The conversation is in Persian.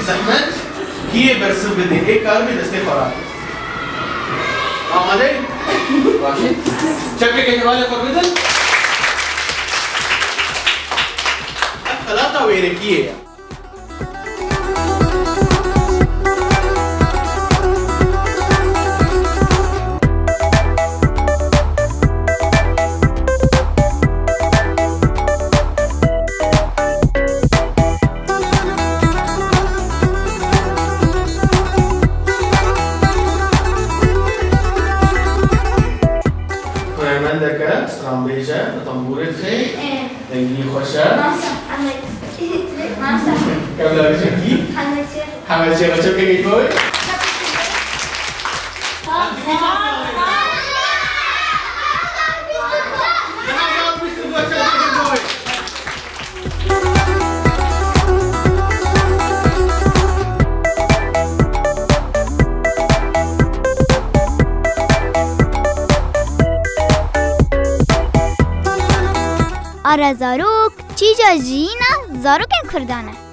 زحمت کیه برسم بده ای کار می دسته فرار آماده؟ باشه چکه که حواله کار بدن؟ خلاقه ویره کیه سلام بیجا تنبورت خی دنگی خوشه مامسا کاملا بیشتر کی همه چی بچه که گی کوی آرا زاروک چیجا جیینا زاروکên Kurdan e.